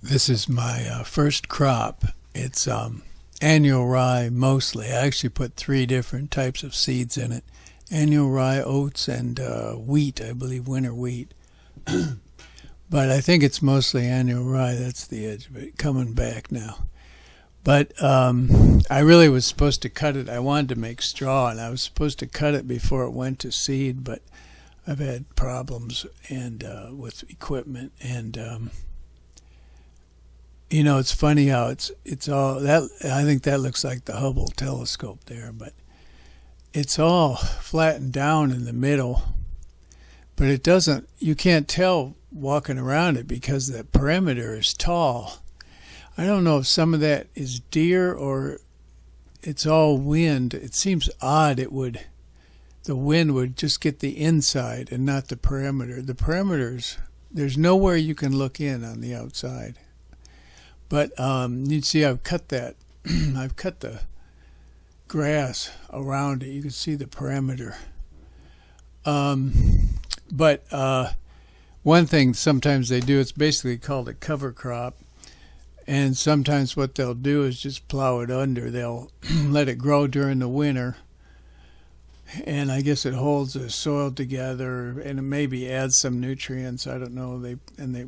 This is my first crop. It's annual rye mostly. I actually put 3 different types of seeds in it. Annual rye, oats, and wheat, I believe, winter wheat. But I think it's mostly annual rye. That's the edge of it, coming back now. But I really was supposed to cut it. I wanted to make straw, and I was supposed to cut it before it went to seed, but I've had problems and with equipment, and you know, it's funny how it's all that. I think that looks like the Hubble telescope there, but it's all flattened down in the middle. But it doesn't. You can't tell walking around it because the perimeter is tall. I don't know if some of that is deer or it's all wind. It seems odd. The wind would just get the inside and not the perimeter. The perimeters, there's nowhere you can look in on the outside. But you'd see I've cut that. I've cut the grass around it. You can see the perimeter. But one thing sometimes they do, it's basically called a cover crop. And sometimes what they'll do is just plow it under. They'll let it grow during the winter. And I guess it holds the soil together and it maybe adds some nutrients. I don't know.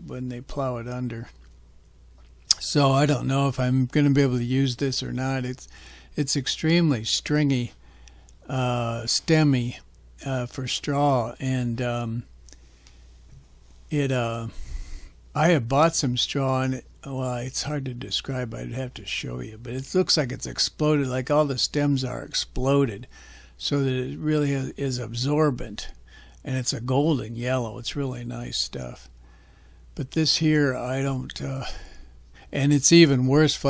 When they plow it under. So I don't know if I'm going to be able to use this or not. It's extremely stringy, stemmy for straw, and I have bought some straw, and it's hard to describe. I'd have to show you, but it looks like it's exploded, like all the stems are exploded, so that it really is absorbent, and it's a golden yellow. It's really nice stuff. But this here, I don't. And it's even worse.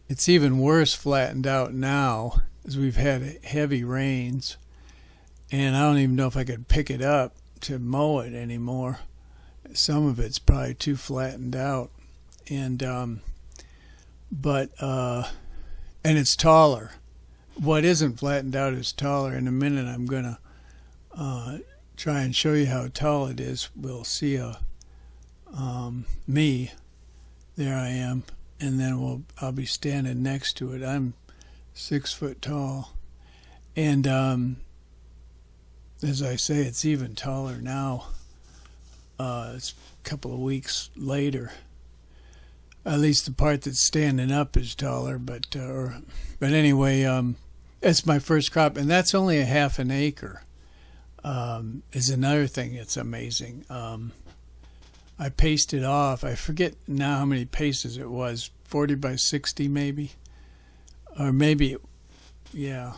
It's even worse flattened out now, as we've had heavy rains, and I don't even know if I could pick it up to mow it anymore. Some of it's probably too flattened out, and it's taller. What isn't flattened out is taller. In a minute, I'm gonna try and show you how tall it is. We'll see me. There I am, and then I'll be standing next to it. I'm 6 foot tall, and as I say, it's even taller now. It's a couple of weeks later. At least the part that's standing up is taller, but anyway, it's my first crop, and that's only a half an acre. Is another thing that's amazing. I pasted off. I forget now how many paces it was. 40 by 60 maybe, or maybe, yeah.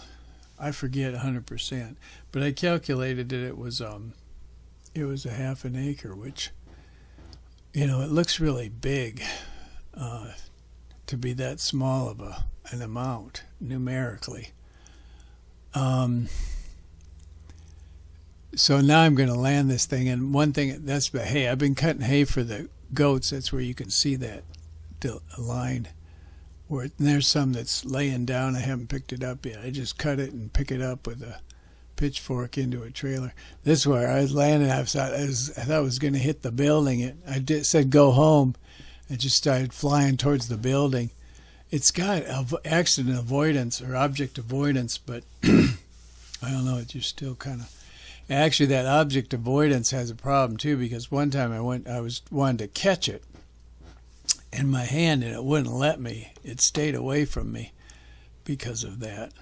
I forget 100%. But I calculated that it was a half an acre, which, you know, it looks really big to be that small of an amount numerically. So now I'm going to land this thing, and one thing, that's the hay. I've been cutting hay for the goats. That's where you can see that line. And there's some that's laying down. I haven't picked it up yet. I just cut it and pick it up with a pitchfork into a trailer. This is where I was landing. I thought I was going to hit the building. Said go home. I just started flying towards the building. It's got accident avoidance or object avoidance, but I don't know. It's just still kind of. Actually, that object avoidance has a problem too, because one time I wanted to catch it in my hand and it wouldn't let me. It stayed away from me because of that.